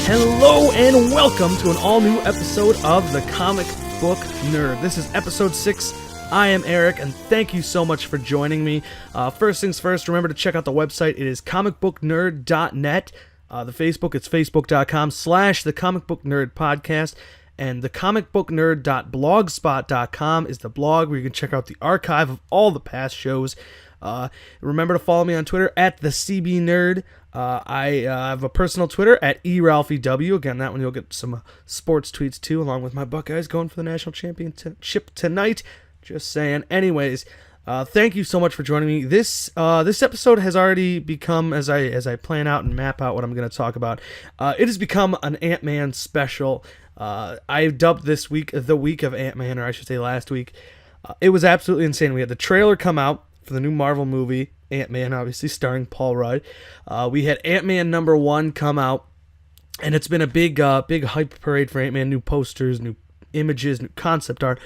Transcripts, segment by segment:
Hello and welcome to an all-new episode of The Comic Book Nerd. This is episode 6. I am Eric, and thank you so much for joining me. First things first, remember to check out the website. It is comicbooknerd.net. The Facebook, it's facebook.com/The Comic Book Nerd Podcast. And the comicbooknerd.blogspot.com is the blog where you can check out the archive of all the past shows. Remember to follow me on Twitter at the CB Nerd. I have a personal Twitter at eRalphieW. Again, that one you'll get some sports tweets too, along with my Buckeyes going for the national championship tonight. Just saying. Anyways, thank you so much for joining me. This episode has already become, as I plan out and map out what I'm going to talk about, it has become an Ant-Man special. I dubbed this week the week of Ant-Man, or I should say last week. It was absolutely insane. We had the trailer come out for the new Marvel movie, Ant-Man, obviously starring Paul Rudd. We had Ant-Man #1 come out, and it's been a big hype parade for Ant-Man. New posters, new images, new concept art,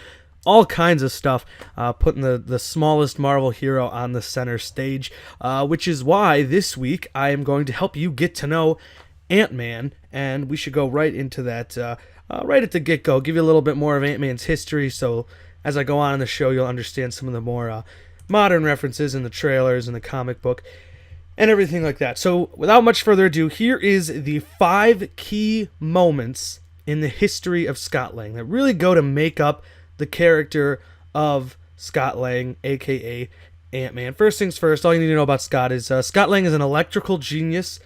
all kinds of stuff, putting the smallest Marvel hero on the center stage, which is why this week I am going to help you get to know Ant-Man, and we should go right into that right at the get-go, give you a little bit more of Ant-Man's history, so as I go on in the show, you'll understand some of the more modern references in the trailers and the comic book and everything like that. So without much further ado, here is the 5 key moments in the history of Scott Lang that really go to make up the character of Scott Lang, aka Ant-Man. First things first, all you need to know about Scott is Scott Lang is an electrical genius.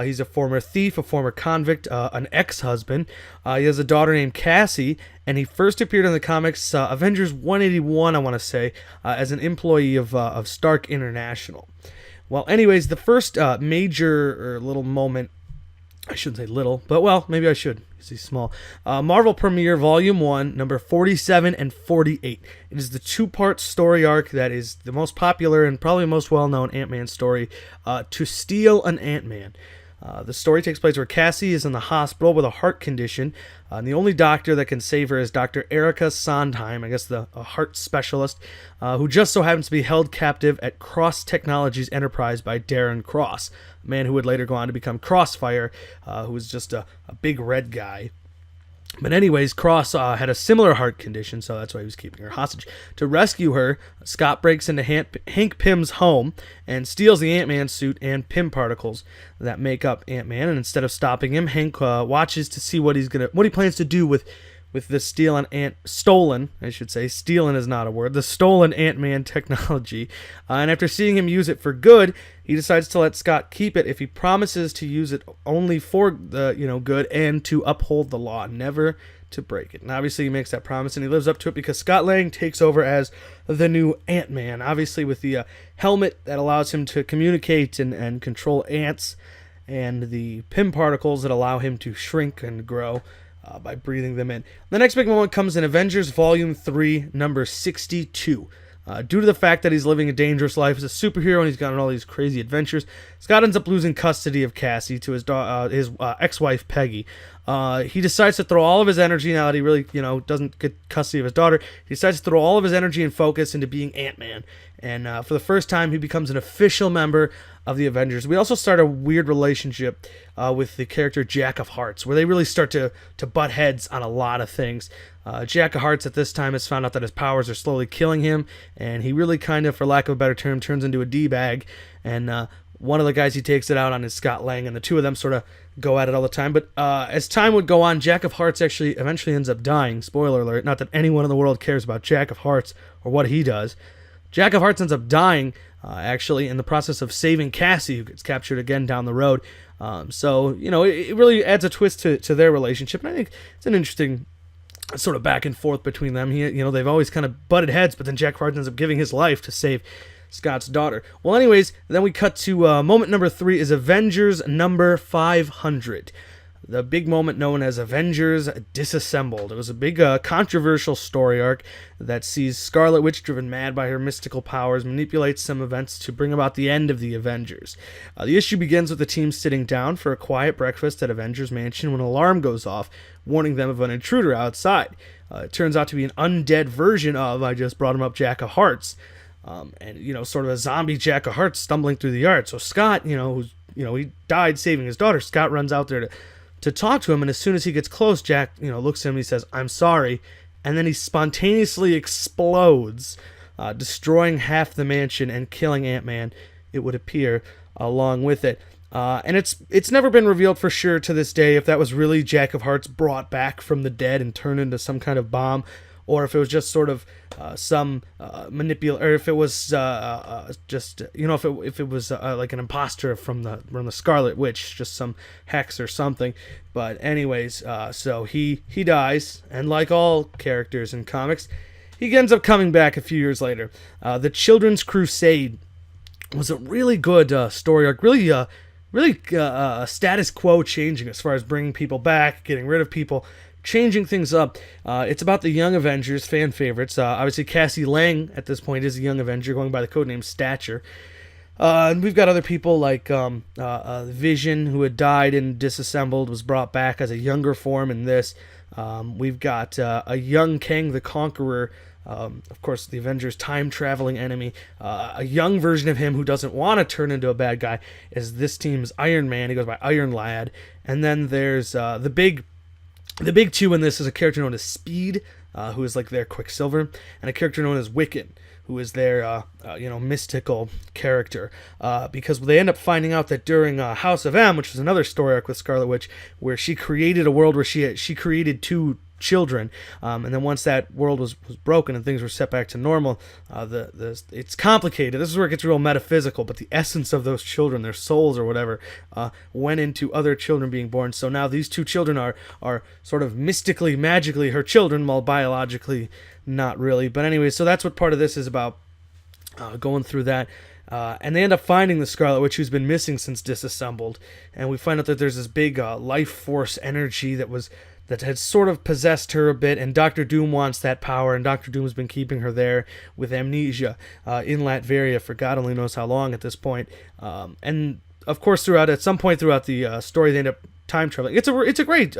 He's a former thief, a former convict, an ex-husband. He has a daughter named Cassie, and he first appeared in the comics Avengers 181, I want to say, as an employee of Stark International. Well, anyways, the first major or little moment, I shouldn't say little, but well, maybe I should, because he's small. Marvel Premiere Volume 1, number 47 and 48. It is the 2-part story arc that is the most popular and probably most well-known Ant-Man story, To Steal an Ant-Man. The story takes place where Cassie is in the hospital with a heart condition, and the only doctor that can save her is Dr. Erica Sondheim, I guess a heart specialist, who just so happens to be held captive at Cross Technologies Enterprise by Darren Cross, a man who would later go on to become Crossfire, who was just a big red guy. But anyways, Cross had a similar heart condition, so that's why he was keeping her hostage. To rescue her, Scott breaks into Hank Pym's home and steals the Ant-Man suit and Pym particles that make up Ant-Man. And instead of stopping him, Hank watches to see what he plans to do with the stolen, stealing is not a word, the stolen Ant-Man technology. And after seeing him use it for good, he decides to let Scott keep it if he promises to use it only for the good and to uphold the law, never to break it. And obviously he makes that promise, and he lives up to it because Scott Lang takes over as the new Ant-Man, obviously with the helmet that allows him to communicate and control ants, and the Pym particles that allow him to shrink and grow by breathing them in. The next big moment comes in Avengers Volume 3, number 62. Due to the fact that he's living a dangerous life as a superhero and he's got on all these crazy adventures, Scott ends up losing custody of Cassie to his ex-wife Peggy. He decides to throw all of his energy, now that he really doesn't get custody of his daughter, he decides to throw all of his energy and focus into being Ant-Man. And for the first time, he becomes an official member of the Avengers. We also start a weird relationship with the character Jack of Hearts, where they really start to butt heads on a lot of things. Jack of Hearts at this time has found out that his powers are slowly killing him, and he really kind of, for lack of a better term, turns into a D-bag. And one of the guys he takes it out on is Scott Lang, and the two of them sort of go at it all the time. But as time would go on, Jack of Hearts actually eventually ends up dying. Spoiler alert, not that anyone in the world cares about Jack of Hearts or what he does. Jack of Hearts ends up dying, actually, in the process of saving Cassie, who gets captured again down the road. So, it really adds a twist to their relationship, and I think it's an interesting sort of back and forth between them. They've always kind of butted heads, but then Jack of Hearts ends up giving his life to save Scott's daughter. Well, anyways, then we cut to moment number 3 is Avengers number 500. The big moment known as Avengers Disassembled. It was a big controversial story arc that sees Scarlet Witch, driven mad by her mystical powers, manipulate some events to bring about the end of the Avengers. The issue begins with the team sitting down for a quiet breakfast at Avengers Mansion when an alarm goes off, warning them of an intruder outside. It turns out to be an undead version of, I just brought him up, Jack of Hearts. And sort of a zombie Jack of Hearts stumbling through the yard. So Scott, he died saving his daughter. Scott runs out there to talk to him, and as soon as he gets close, Jack, looks at him and he says, "I'm sorry," and then he spontaneously explodes, destroying half the mansion and killing Ant-Man, it would appear, along with it. And it's never been revealed for sure to this day if that was really Jack of Hearts brought back from the dead and turned into some kind of bomb, or if it was just sort of some or if it was just if it was like an imposter from the Scarlet Witch, just some hex or something. But anyways, so he dies, and like all characters in comics, he ends up coming back a few years later. The Children's Crusade was a really good story arc, really status quo changing as far as bringing people back, getting rid of people, changing things up. It's about the Young Avengers, fan favorites. Obviously, Cassie Lang at this point is a Young Avenger, going by the codename Stature. And we've got other people like Vision, who had died and disassembled, was brought back as a younger form in this. We've got a young Kang the Conqueror, of course, the Avengers' time-traveling enemy. A young version of him who doesn't want to turn into a bad guy is this team's Iron Man. He goes by Iron Lad. And then there's the big two in this is a character known as Speed, who is like their Quicksilver, and a character known as Wiccan, who is their mystical character. Because they end up finding out that during House of M, which was another story arc with Scarlet Witch, where she created a world where she created two children, and then once that world was broken and things were set back to normal, it's complicated. This is where it gets real metaphysical, but the essence of those children, their souls or whatever, went into other children being born. So now these two children are sort of mystically, magically her children, while biologically not really. But anyway, so that's what part of this is about, going through that. And they end up finding the Scarlet Witch, who's been missing since Disassembled, and we find out that there's this big life force energy that had sort of possessed her a bit, and Dr. Doom wants that power, and Dr. Doom's been keeping her there with amnesia in Latveria for God only knows how long at this point. And of course, at some point throughout the story, they end up time traveling. It's a great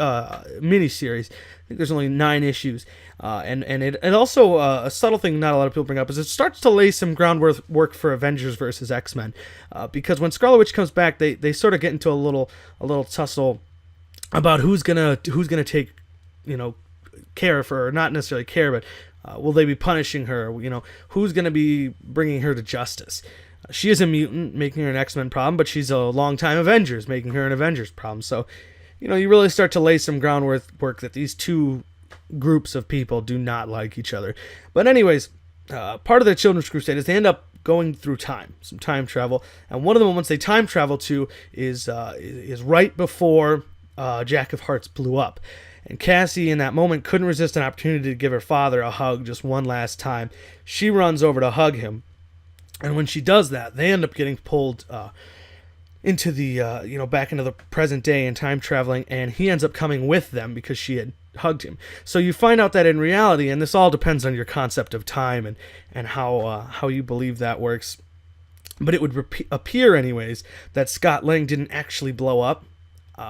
mini-series. I think there's only 9 issues. And it also, a subtle thing not a lot of people bring up, is it starts to lay some groundwork for Avengers versus X-Men. Because when Scarlet Witch comes back, they sort of get into a little tussle about who's gonna take, care for her, not necessarily care, but will they be punishing her? Who's gonna be bringing her to justice? She is a mutant, making her an X-Men problem, but she's a longtime Avengers, making her an Avengers problem. So, you really start to lay some groundwork that these two groups of people do not like each other. But anyways, part of the Children's Crusade is they end up going through some time travel, and one of the moments they time travel to is right before Jack of Hearts blew up. And Cassie, in that moment, couldn't resist an opportunity to give her father a hug just one last time. She runs over to hug him, and when she does that, they end up getting pulled into the back into the present day and time traveling, and he ends up coming with them because she had hugged him. So you find out that in reality, and this all depends on your concept of time and how you believe that works, but it would appear anyways that Scott Lang didn't actually blow up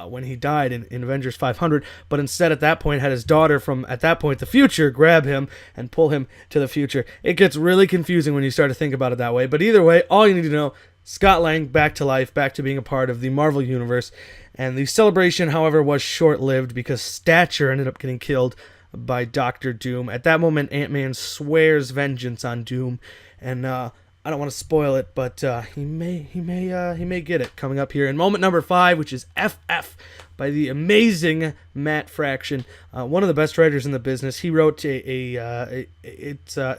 when he died in Avengers 500, but instead at that point had his daughter from, at that point, the future grab him and pull him to the future. It gets really confusing when you start to think about it that way, but either way, all you need to know, Scott Lang back to life, back to being a part of the Marvel Universe, and the celebration, however, was short-lived because Stature ended up getting killed by Dr. Doom. At that moment, Ant-Man swears vengeance on Doom, and I don't want to spoil it, but he may get it coming up here in moment number 5, which is FF by the amazing Matt Fraction, one of the best writers in the business. He wrote it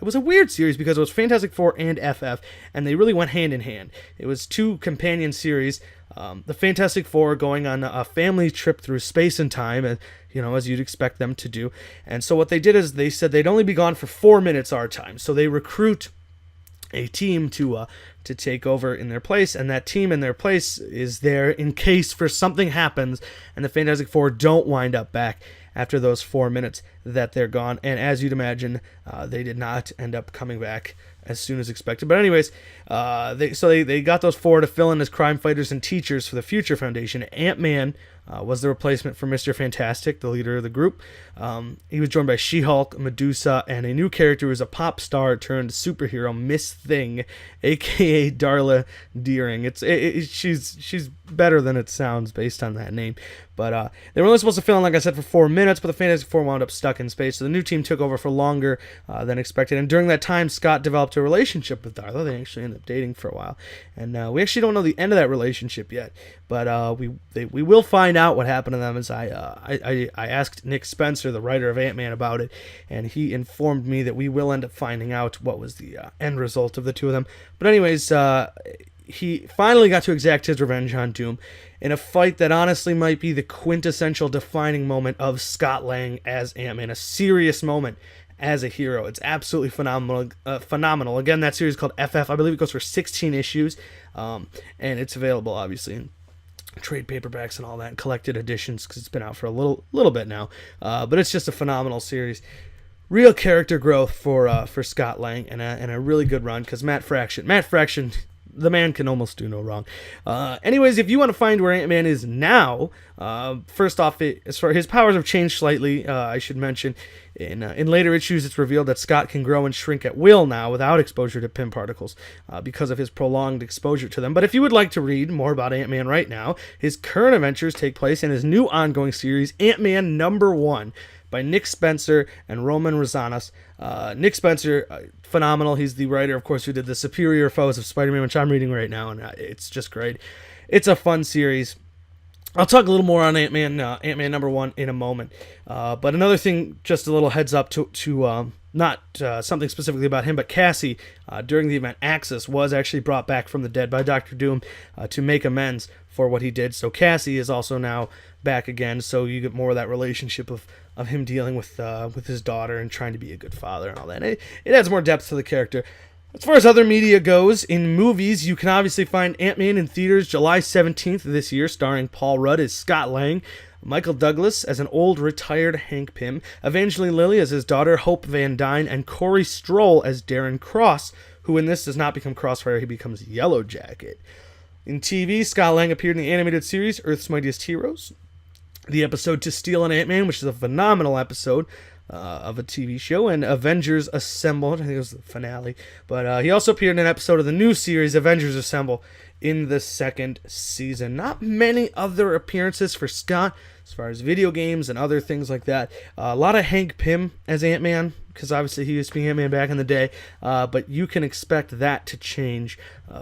was a weird series because it was Fantastic Four and FF, and they really went hand in hand. It was 2 companion series. The Fantastic Four going on a family trip through space and time, and as you'd expect them to do. And so what they did is they said they'd only be gone for 4 minutes our time. So they recruit a team to take over in their place, and that team in their place is there in case for something happens and the Fantastic Four don't wind up back after those 4 minutes that they're gone. And as you'd imagine, they did not end up coming back as soon as expected. But anyways, they got those 4 to fill in as crime fighters and teachers for the Future Foundation. Ant-Man was the replacement for Mr. Fantastic, the leader of the group. He was joined by She-Hulk, Medusa, and a new character who is a pop star turned superhero, Miss Thing, aka Darla Deering. She's better than it sounds based on that name. But they were only supposed to film, like I said, for 4 minutes, but the Fantastic Four wound up stuck in space, so the new team took over for longer than expected. And during that time, Scott developed a relationship with Darla. They actually ended up dating for a while. And we actually don't know the end of that relationship yet, but we will find out what happened to them. As I asked Nick Spencer, the writer of Ant-Man, about it, and he informed me that we will end up finding out what was the end result of the two of them. But anyways, he finally got to exact his revenge on Doom in a fight that honestly might be the quintessential defining moment of Scott Lang as Ant-Man, a serious moment as a hero. It's absolutely phenomenal. Again, that series is called FF. I believe it goes for 16 issues, and it's available, obviously, in trade paperbacks and all that, and collected editions, because it's been out for a little bit now. But it's just a phenomenal series. Real character growth for Scott Lang, and a really good run, because Matt Fraction, the man can almost do no wrong. Anyways, if you want to find where Ant-Man is now, first off, as far his powers have changed slightly. I should mention, in later issues, it's revealed that Scott can grow and shrink at will now without exposure to Pym particles because of his prolonged exposure to them. But if you would like to read more about Ant-Man right now, his current adventures take place in his new ongoing series, Ant-Man #1, by Nick Spencer and Roman Rosanas. Nick Spencer, phenomenal. He's the writer, of course, who did The Superior Foes of Spider-Man, which I'm reading right now, and it's just great. It's a fun series. I'll talk a little more on Ant-Man #1 in a moment. But another thing, just a little heads up to not something specifically about him, but Cassie, during the event Axis, was actually brought back from the dead by Dr. Doom to make amends for what he did. So Cassie is also now back again, so you get more of that relationship of him dealing with his daughter and trying to be a good father and all that. It adds more depth to the character. As far as other media goes, in movies, you can obviously find Ant-Man in theaters July 17th of this year, starring Paul Rudd as Scott Lang, Michael Douglas as an old retired Hank Pym, Evangeline Lilly as his daughter Hope Van Dyne, and Corey Stroll as Darren Cross, who in this does not become Crossfire, he becomes Yellow Jacket. In TV, Scott Lang appeared in the animated series Earth's Mightiest Heroes, the episode To Steal an Ant-Man, which is a phenomenal episode of a TV show, and Avengers Assemble. I think it was the finale. But he also appeared in an episode of the new series Avengers Assemble in the second season. Not many other appearances for Scott as far as video games and other things like that. A lot of Hank Pym as Ant-Man, because obviously he used to be Ant-Man back in the day, but you can expect that to change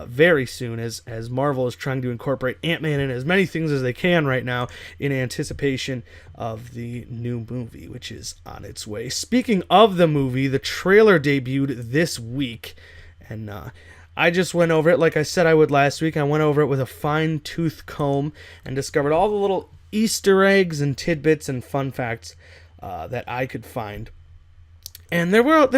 very soon as Marvel is trying to incorporate Ant-Man in as many things as they can right now in anticipation of the new movie, which is on its way. Speaking of the movie, the trailer debuted this week, and I just went over it like I said I would last week. I went over it with a fine-tooth comb and discovered all the little Easter eggs and tidbits and fun facts that I could find. And there was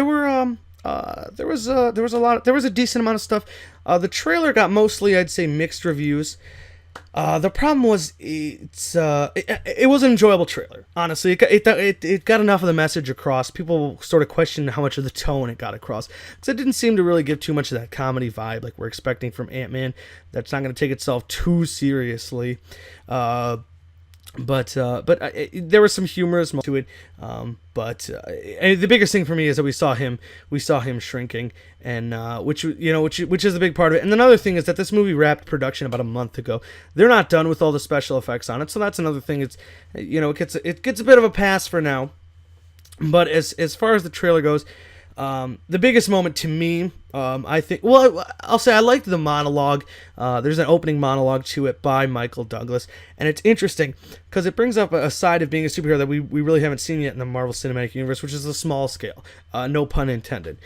a decent amount of stuff. The trailer got mostly, I'd say, mixed reviews. The problem was it was an enjoyable trailer. Honestly, it got enough of the message across. People sort of questioned how much of the tone it got across, because it didn't seem to really give too much of that comedy vibe like we're expecting from Ant-Man. That's not going to take itself too seriously. But there was some humorous to it. But the biggest thing for me is that we saw him shrinking, and which is the big part of it. And another thing is that this movie wrapped production about a month ago. They're not done with all the special effects on it, so that's another thing. It's it gets a bit of a pass for now. But as far as the trailer goes, the biggest moment to me, I think, well, I'll say I liked the monologue. There's an opening monologue to it by Michael Douglas, and it's interesting because it brings up a side of being a superhero that we really haven't seen yet in the Marvel Cinematic Universe, which is a small scale, no pun intended,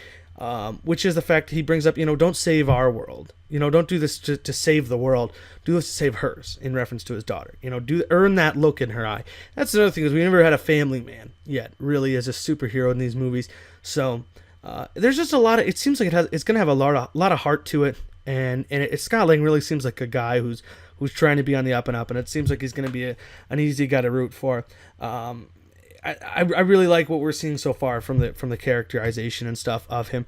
which is the fact he brings up, don't save our world. Don't do this to save the world. Do this to save hers, in reference to his daughter. Earn that look in her eye. That's another thing, is we never had a family man yet, really, as a superhero in these movies. So there's just a lot of. It seems like it's going to have a lot of heart to it, and Scott Lang really seems like a guy who's trying to be on the up and up, and it seems like he's going to be an easy guy to root for. I really like what we're seeing so far from the characterization and stuff of him.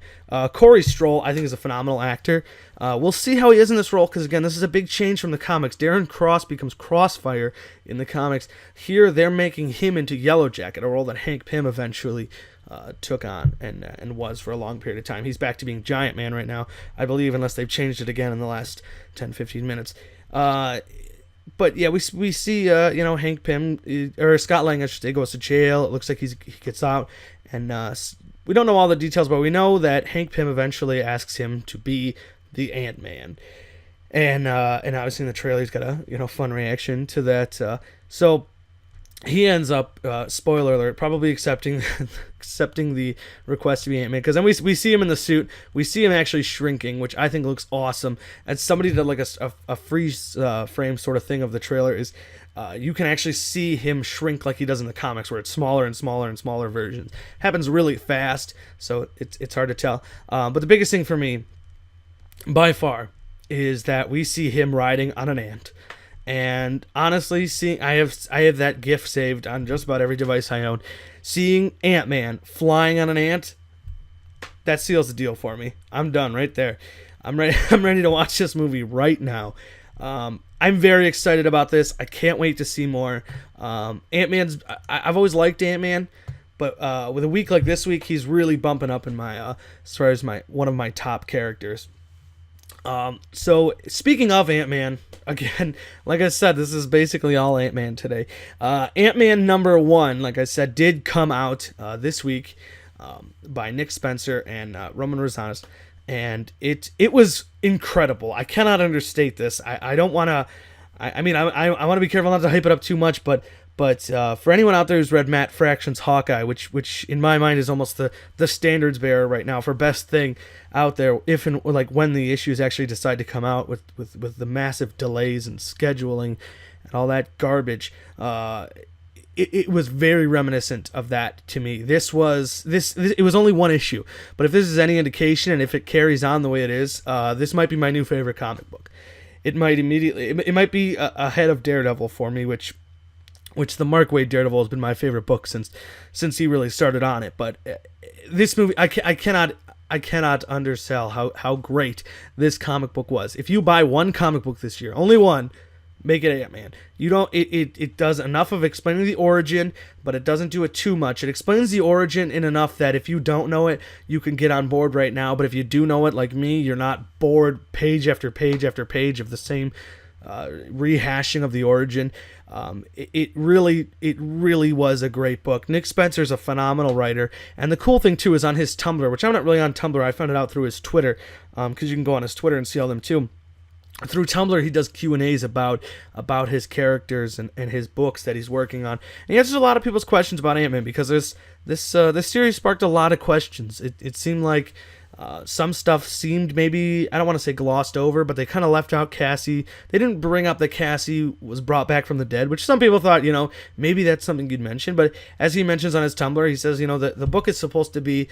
Corey Stoll, I think, is a phenomenal actor. We'll see how he is in this role, because again, this is a big change from the comics. Darren Cross becomes Crossfire in the comics. Here, they're making him into Yellow Jacket, a role that Hank Pym eventually took on and was for a long period of time. He's back to being Giant Man right now, I believe, unless they've changed it again in the last 10-15 minutes. But yeah, we see Hank Pym, or Scott Lang, I should say, goes to jail. It looks like he gets out, and we don't know all the details, but we know that Hank Pym eventually asks him to be the Ant-Man, and obviously in the trailer he's got a fun reaction to that. So he ends up, spoiler alert, probably accepting the request to be Ant-Man, because then we see him in the suit. We see him actually shrinking, which I think looks awesome. And somebody did like a freeze frame sort of thing of the trailer. Is you can actually see him shrink like he does in the comics, where it's smaller and smaller and smaller versions. Happens really fast, so it's hard to tell. But the biggest thing for me, by far, is that we see him riding on an ant. And honestly, I have that GIF saved on just about every device I own. Seeing Ant-Man flying on an ant, that seals the deal for me. I'm done right there. I'm ready to watch this movie right now. I'm very excited about this. I can't wait to see more. Ant-Man's. I've always liked Ant-Man, but with a week like this week, he's really bumping up in my as far as one of my top characters. So speaking of Ant-Man, again, like I said, this is basically all Ant-Man today. Ant-Man #1, like I said, did come out this week by Nick Spencer and Roman Rosanas, and it was incredible. I cannot understate this. I don't want to. I want to be careful not to hype it up too much, but for anyone out there who's read Matt Fraction's Hawkeye, which in my mind is almost the standards bearer right now for best thing out there, if and like when the issues actually decide to come out with the massive delays and scheduling and all that garbage, it was very reminiscent of that to me. It was only one issue, but if this is any indication, and if it carries on the way it is, this might be my new favorite comic book. It might be ahead of Daredevil for me, which the Mark Waid Daredevil has been my favorite book since he really started on it. But this movie, I cannot undersell how great this comic book was. If you buy one comic book this year, only one, make it Ant-Man. It does enough of explaining the origin, but it doesn't do it too much. It explains the origin in enough that if you don't know it, you can get on board right now. But if you do know it, like me, you're not bored page after page after page of the same rehashing of the origin. It really was a great book. Nick Spencer's a phenomenal writer, and the cool thing too is on his Tumblr, which I'm not really on Tumblr. I found it out through his Twitter, because you can go on his Twitter and see all them too. Through Tumblr, he does Q&As about his characters and his books that he's working on. And he answers a lot of people's questions about Ant-Man, because this series sparked a lot of questions. It seemed like some stuff seemed maybe, I don't want to say glossed over, but they kind of left out Cassie. They didn't bring up that Cassie was brought back from the dead, which some people thought, maybe that's something you'd mention. But as he mentions on his Tumblr, he says, the book is supposed to be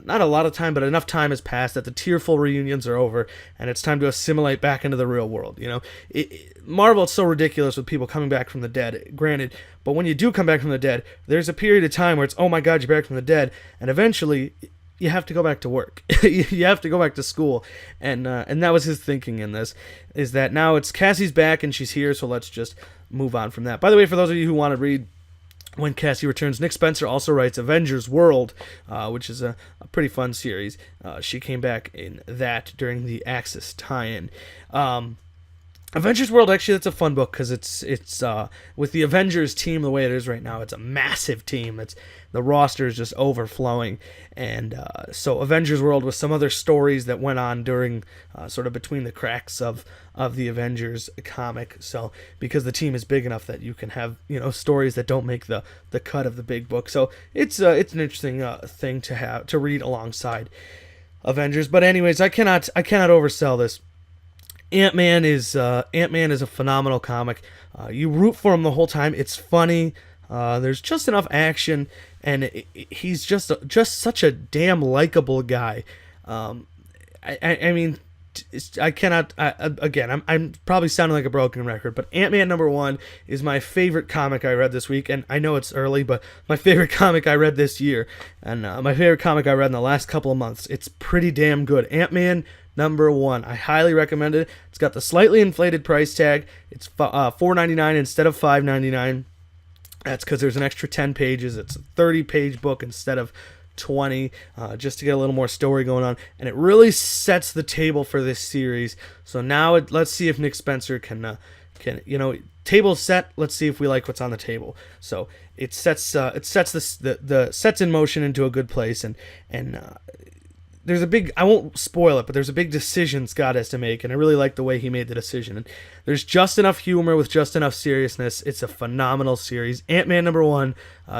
not a lot of time, but enough time has passed that the tearful reunions are over, and it's time to assimilate back into the real world. Marvel, it's so ridiculous with people coming back from the dead, granted, but when you do come back from the dead, there's a period of time where it's, oh my god, you're back from the dead, and eventually you have to go back to work. You have to go back to school, and that was his thinking in this, is that now it's Cassie's back and she's here, so let's just move on from that. By the way, for those of you who want to read When Cassie Returns, Nick Spencer also writes Avengers World, which is a pretty fun series. She came back in that during the Axis tie-in. Avengers World, actually, that's a fun book, because it's with the Avengers team the way it is right now, it's a massive team. The roster is just overflowing, and so Avengers World was some other stories that went on during sort of between the cracks of the Avengers comic. So because the team is big enough that you can have stories that don't make the cut of the big book. So it's an interesting thing to read alongside Avengers. But anyways, I cannot oversell this. Ant-Man is a phenomenal comic. You root for him the whole time. It's funny. There's just enough action, and he's just such a damn likable guy. I mean, I cannot. Again, I'm probably sounding like a broken record, but Ant-Man #1 is my favorite comic I read this week, and I know it's early, but my favorite comic I read this year, and my favorite comic I read in the last couple of months. It's pretty damn good. Ant-Man #1. I highly recommend it. It's got the slightly inflated price tag. It's $4.99 instead of $5.99. That's because there's an extra 10 pages. It's a 30-page book instead of 20, just to get a little more story going on, and it really sets the table for this series. So now let's see if Nick Spencer can table set. Let's see if we like what's on the table. So it sets the sets in motion into a good place, and there's a big, I won't spoil it, but there's a big decision Scott has to make, and I really like the way he made the decision. And there's just enough humor with just enough seriousness. It's a phenomenal series. Ant-Man #1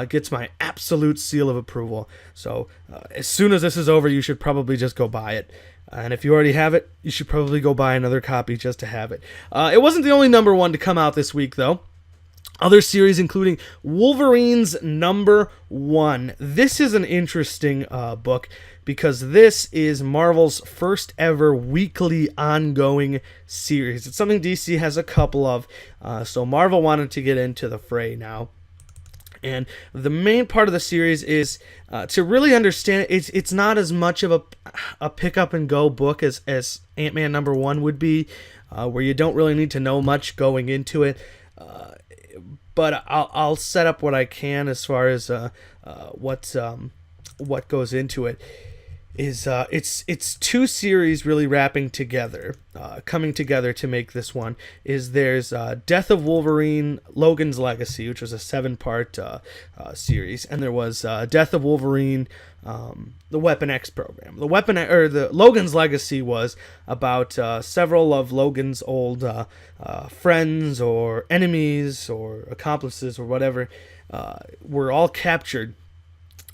gets my absolute seal of approval. So as soon as this is over, you should probably just go buy it. And if you already have it, you should probably go buy another copy just to have it. It wasn't the only #1 to come out this week, though. Other series including Wolverines #1. This is an interesting book because this is Marvel's first ever weekly ongoing series. It's something DC has a couple of, so Marvel wanted to get into the fray now. And the main part of the series is to really understand it, it's not as much of a pick up and go book as Ant-Man #1 would be, where you don't really need to know much going into it. But I'll set up what I can as far as what goes into it. It's two series really wrapping together, coming together to make this one. There's Death of Wolverine, Logan's Legacy, which was a 7-part series, and there was Death of Wolverine, the Weapon X program. The Logan's Legacy was about several of Logan's old friends or enemies or accomplices or whatever were all captured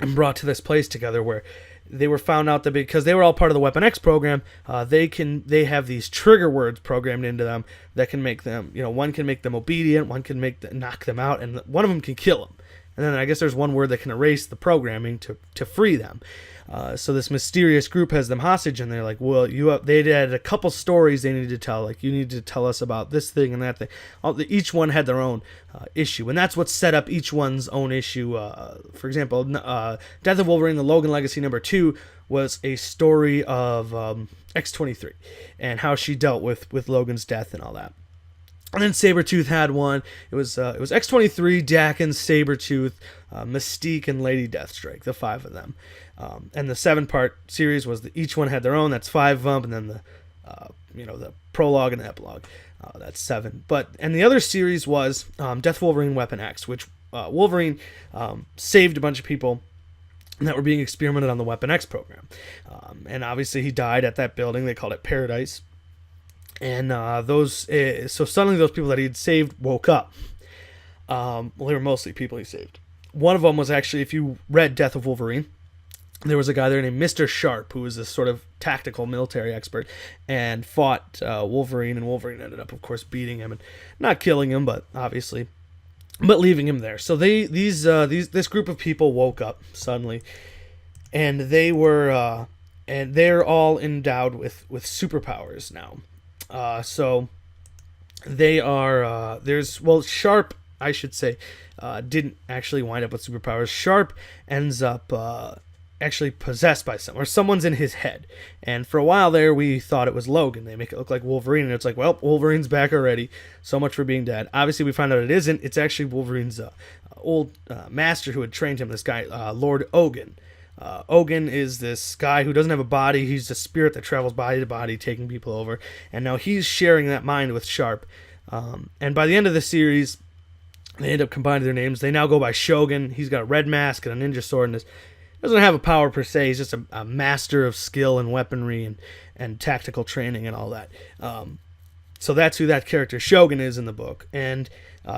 and brought to this place together where they were found out that because they were all part of the Weapon X program, they have these trigger words programmed into them that can make them, one can make them obedient, one can knock them out, and one of them can kill them. And then I guess there's one word that can erase the programming to free them. So this mysterious group has them hostage, and they're like, well, they had a couple stories they needed to tell. Like, you need to tell us about this thing and that thing. Each one had their own issue, and that's what set up each one's own issue. For example, Death of Wolverine, the Logan Legacy number 2 was a story of X-23 and how she dealt with Logan's death and all that. And then Sabretooth had one. It was X-23, Daken, Sabretooth, Mystique, and Lady Deathstrike, the 5 of them. And the 7-part series was each one had their own. That's 5 of them, and then the prologue and the epilogue. That's 7. And the other series was Death of Wolverine, Weapon X, which Wolverine saved a bunch of people that were being experimented on the Weapon X program. And obviously he died at that building. They called it Paradise. And so suddenly those people that he had saved woke up. Well, they were mostly people he saved. One of them was actually, if you read Death of Wolverine, there was a guy there named Mr. Sharp, who was this sort of tactical military expert, and fought Wolverine, and Wolverine ended up, of course, beating him and not killing him, but leaving him there. So this group of people woke up suddenly, and they're all endowed with superpowers now. So they are, Sharp, I should say, didn't actually wind up with superpowers. Sharp ends up actually possessed by someone's in his head. And for a while there, we thought it was Logan. They make it look like Wolverine, and it's like, well, Wolverine's back already. So much for being dead. Obviously, we find out it isn't. It's actually Wolverine's old master who had trained him, this guy, Lord Ogun. Ogun is this guy who doesn't have a body. He's a spirit that travels body to body, taking people over. And now he's sharing that mind with Sharp. And by the end of the series, they end up combining their names. They now go by Shogun. He's got a red mask and a ninja sword, and doesn't have a power per se. He's just a master of skill and weaponry and tactical training and all that. So that's who that character Shogun is in the book. And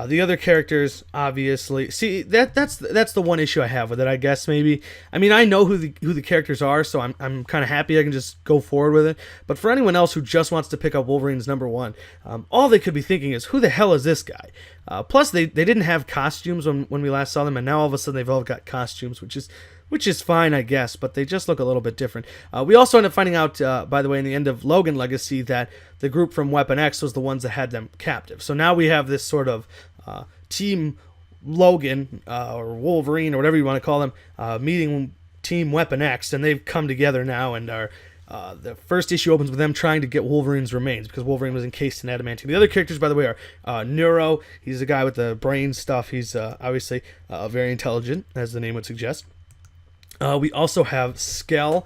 the other characters, obviously, see that's the one issue I have with it. I guess maybe, I mean, I know who the characters are, so I'm kind of happy I can just go forward with it. But for anyone else who just wants to pick up Wolverine's #1, all they could be thinking is, who the hell is this guy? Plus, they didn't have costumes when we last saw them, and now all of a sudden they've all got costumes, which is which is fine, I guess, but they just look a little bit different. We also end up finding out, by the way, in the end of Logan Legacy, that the group from Weapon X was the ones that had them captive. So now we have this sort of Team Logan, or Wolverine, or whatever you want to call them, meeting Team Weapon X, and they've come together now and are... the first issue opens with them trying to get Wolverine's remains, because Wolverine was encased in adamantium. The other characters, by the way, are Neuro. He's the guy with the brain stuff. He's obviously very intelligent, as the name would suggest. We also have Skell.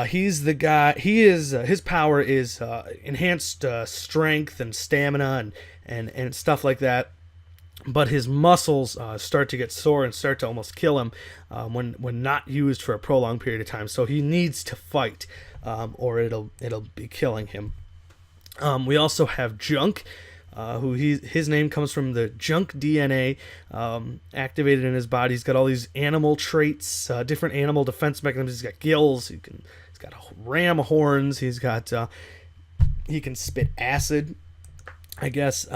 He's the guy. His power is enhanced strength and stamina and stuff like that. But his muscles start to get sore and start to almost kill him when not used for a prolonged period of time. So he needs to fight, or it'll be killing him. We also have Junk, who his name comes from the Junk DNA activated in his body. He's got all these animal traits, different animal defense mechanisms. He's got gills. He's got ram horns. He can spit acid, I guess.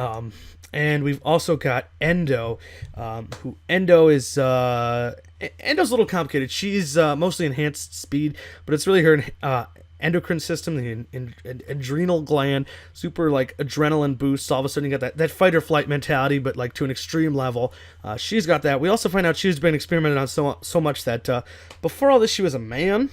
And we've also got Endo, who Endo's a little complicated. She's mostly enhanced speed, but it's really her endocrine system, the adrenal gland, super like adrenaline boosts. All of a sudden you got that fight or flight mentality, but like to an extreme level. She's got that. We also find out she's been experimented on so much that before all this she was a man,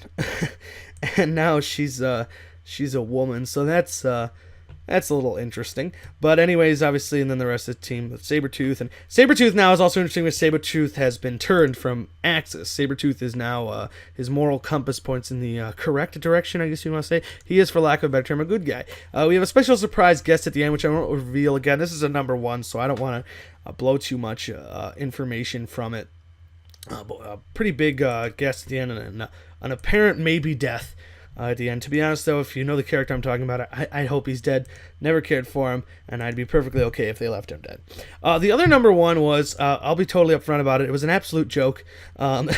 and now she's a woman. So that's a little interesting. But anyways, obviously, and then the rest of the team with Sabretooth. And Sabretooth now is also interesting because Sabretooth has been turned from Axis. Sabretooth is now, his moral compass points in the correct direction, I guess you want to say. He is, for lack of a better term, a good guy. We have a special surprise guest at the end, which I won't reveal again. This is a number 1, so I don't want to blow too much information from it. But a pretty big guest at the end, and an apparent maybe death at the end. To be honest, though, if you know the character I'm talking about, I hope he's dead. Never cared for him, and I'd be perfectly okay if they left him dead. The other number 1 was, I'll be totally upfront about it. It was an absolute joke, and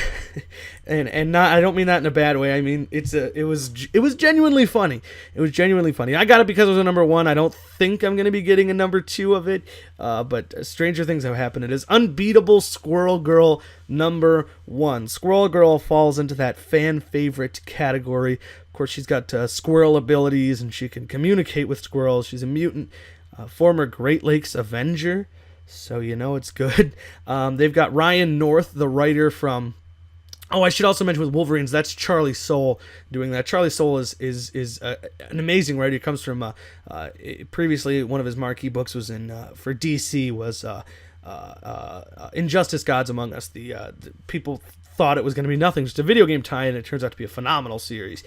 not. I don't mean that in a bad way. I mean it was genuinely funny. It was genuinely funny. I got it because it was a number 1. I don't think I'm going to be getting a number 2 of it, but stranger things have happened. It is Unbeatable Squirrel Girl number 1. Squirrel Girl falls into that fan favorite category. Of course, she's got squirrel abilities, and she can communicate with squirrels. She's a mutant, former Great Lakes Avenger, so you know it's good. They've got Ryan North, the writer from... Oh, I should also mention with Wolverines, that's Charlie Soule doing that. Charlie Soule is an amazing writer. He comes from... previously, one of his marquee books was for DC, was Injustice Gods Among Us. The people thought it was going to be nothing, just a video game tie, and it turns out to be a phenomenal series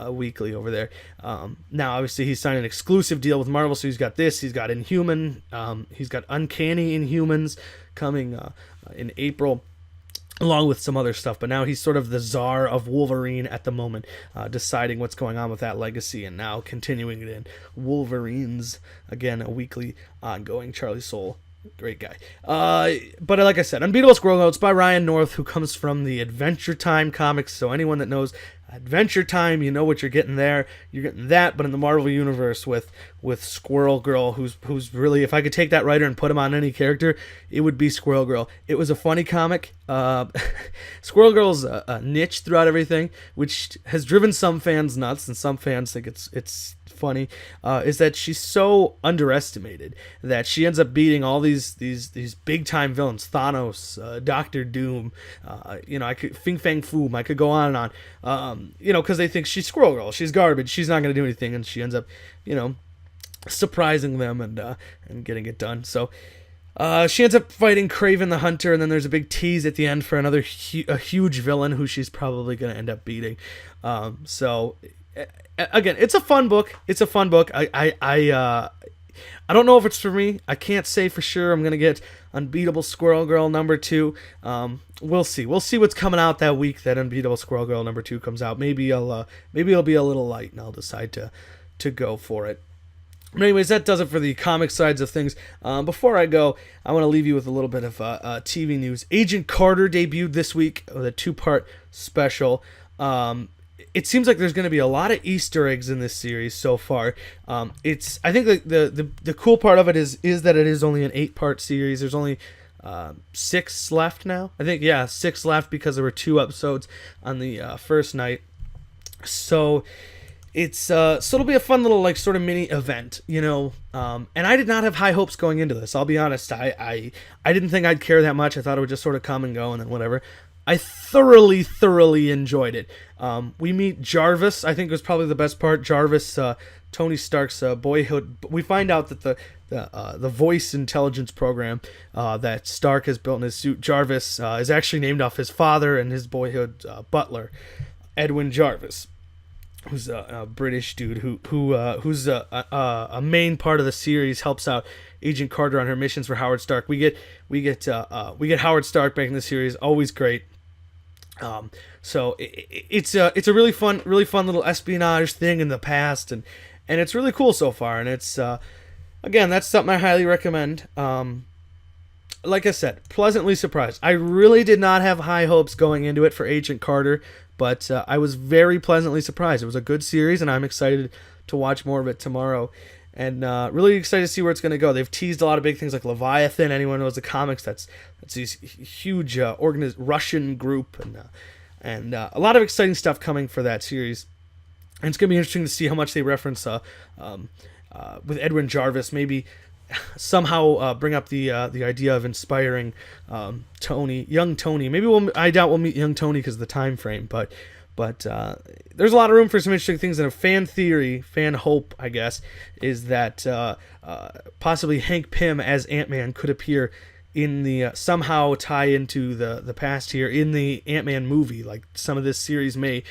weekly over there. Now, obviously, he's signed an exclusive deal with Marvel, so he's got this, he's got Inhuman, he's got Uncanny Inhumans coming in April, along with some other stuff, but now he's sort of the czar of Wolverine at the moment, deciding what's going on with that legacy, and now continuing it in Wolverines, again, a weekly ongoing. Charlie Soule, great guy. But like I said, Unbeatable Squirrel Girl, it's by Ryan North, who comes from the Adventure Time comics, so anyone that knows Adventure Time, you know what you're getting there. You're getting that, but in the Marvel Universe with Squirrel Girl, who's really, if I could take that writer and put him on any character, it would be Squirrel Girl. It was a funny comic. Squirrel Girl's a niche throughout everything, which has driven some fans nuts, and some fans think it's funny, is that she's so underestimated that she ends up beating all these big time villains, Thanos, Doctor Doom, Fing Fang Foom, I could go on and on, because they think she's Squirrel Girl, she's garbage, she's not going to do anything, and she ends up, surprising them and getting it done. So she ends up fighting Kraven the Hunter, and then there's a big tease at the end for another a huge villain who she's probably going to end up beating. So again, it's a fun book. I don't know if it's for me. I can't say for sure I'm gonna get Unbeatable Squirrel Girl number 2. We'll see. We'll see what's coming out that week that Unbeatable Squirrel Girl number 2 comes out. Maybe it'll be a little light, and I'll decide to go for it. But anyways, that does it for the comic sides of things. Before I go, I want to leave you with a little bit of TV news. Agent Carter debuted this week with a 2-part special. It seems like there's going to be a lot of Easter eggs in this series so far. I think the cool part of it is that it is only an 8-part series. There's only 6 left now. I think, 6 left because there were 2 episodes on the first night. So so it'll be a fun little like sort of mini event, and I did not have high hopes going into this. I'll be honest. I didn't think I'd care that much. I thought it would just sort of come and go and then whatever. I thoroughly enjoyed it. We meet Jarvis. I think it was probably the best part. Jarvis, Tony Stark's boyhood. We find out that the voice intelligence program that Stark has built in his suit, Jarvis, is actually named off his father and his boyhood butler, Edwin Jarvis, who's a British dude who's a main part of the series, helps out Agent Carter on her missions for Howard Stark. We get Howard Stark back in the series, always great. So it's a really fun little espionage thing in the past, and it's really cool so far. And it's again, that's something I highly recommend. Like I said, pleasantly surprised. I really did not have high hopes going into it for Agent Carter, but I was very pleasantly surprised. It was a good series, and I'm excited to watch more of it tomorrow. And really excited to see where it's going to go. They've teased a lot of big things like Leviathan. Anyone knows the comics, that's this huge Russian group, and a lot of exciting stuff coming for that series. And it's going to be interesting to see how much they reference with Edwin Jarvis. Maybe somehow bring up the idea of inspiring young Tony. Maybe I doubt we'll meet young Tony because of the time frame, but there's a lot of room for some interesting things. And a fan hope, I guess, is that possibly Hank Pym as Ant-Man could appear in the somehow tie into the past here in the Ant-Man movie. Like some of this series may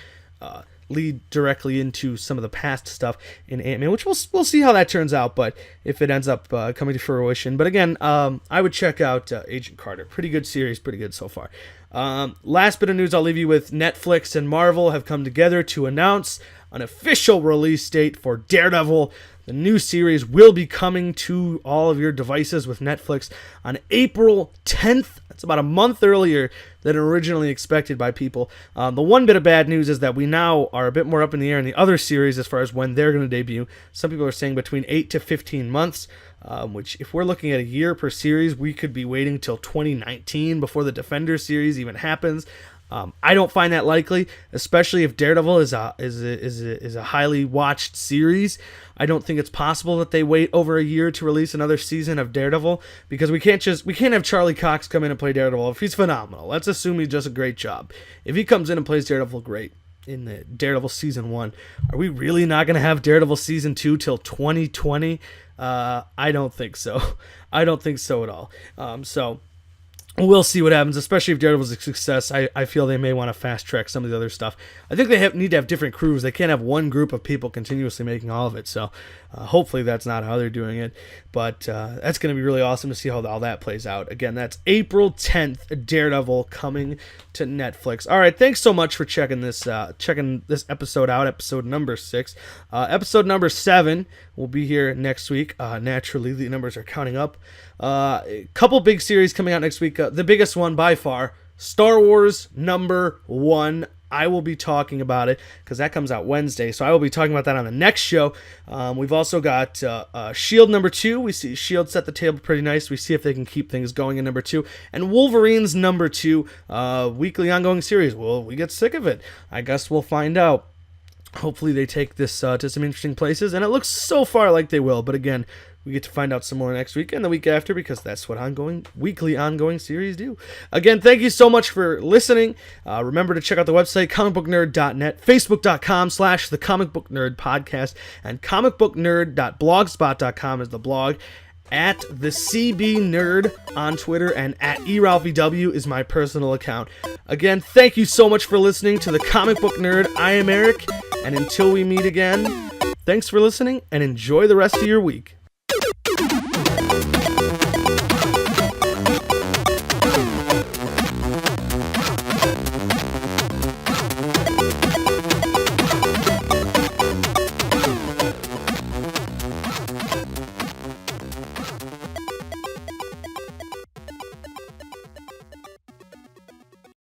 lead directly into some of the past stuff in Ant-Man, which we'll see how that turns out, but if it ends up coming to fruition. But again, I would check out Agent Carter. Pretty good series, pretty good so far. Last bit of news I'll leave you with: Netflix and Marvel have come together to announce an official release date for Daredevil. The new series will be coming to all of your devices with Netflix on April 10th. That's about a month earlier than originally expected by people. The one bit of bad news is that we now are a bit more up in the air in the other series as far as when they're going to debut. Some people are saying between 8 to 15 months, which if we're looking at a year per series, we could be waiting till 2019 before the Defender series even happens. I don't find that likely, especially if Daredevil is a highly watched series. I don't think it's possible that they wait over a year to release another season of Daredevil, because we can't have Charlie Cox come in and play Daredevil. If he's phenomenal, let's assume he does a great job. If he comes in and plays Daredevil great in the Daredevil season 1, are we really not going to have Daredevil season 2 till 2020? I don't think so. I don't think so at all. So we'll see what happens, especially if Daredevil's a success. I feel they may want to fast track some of the other stuff. I think they need to have different crews. They can't have one group of people continuously making all of it. So hopefully that's not how they're doing it. But that's going to be really awesome to see how all that plays out. Again, that's April 10th, Daredevil coming to Netflix. All right, thanks so much for checking this episode out, episode number 6. Episode number 7 will be here next week. Naturally, the numbers are counting up. A couple big series coming out next week. The biggest one by far, Star Wars #1. I will be talking about it because that comes out Wednesday, so I will be talking about that on the next show. We've also got S.H.I.E.L.D. #2. We see S.H.I.E.L.D. set the table pretty nice. We see if they can keep things going in #2. And Wolverines #2, weekly ongoing series. Will we get sick of it? I guess we'll find out. Hopefully they take this to some interesting places, and it looks so far like they will. But again, we get to find out some more next week and the week after, because that's what weekly ongoing series do. Again, thank you so much for listening. Remember to check out the website, comicbooknerd.net, facebook.com/thecomicbooknerdpodcast, and comicbooknerd.blogspot.com is the blog. At the CB Nerd on Twitter, and at eRalphieW is my personal account. Again, thank you so much for listening to the Comic Book Nerd. I am Eric, and until we meet again, thanks for listening, and enjoy the rest of your week.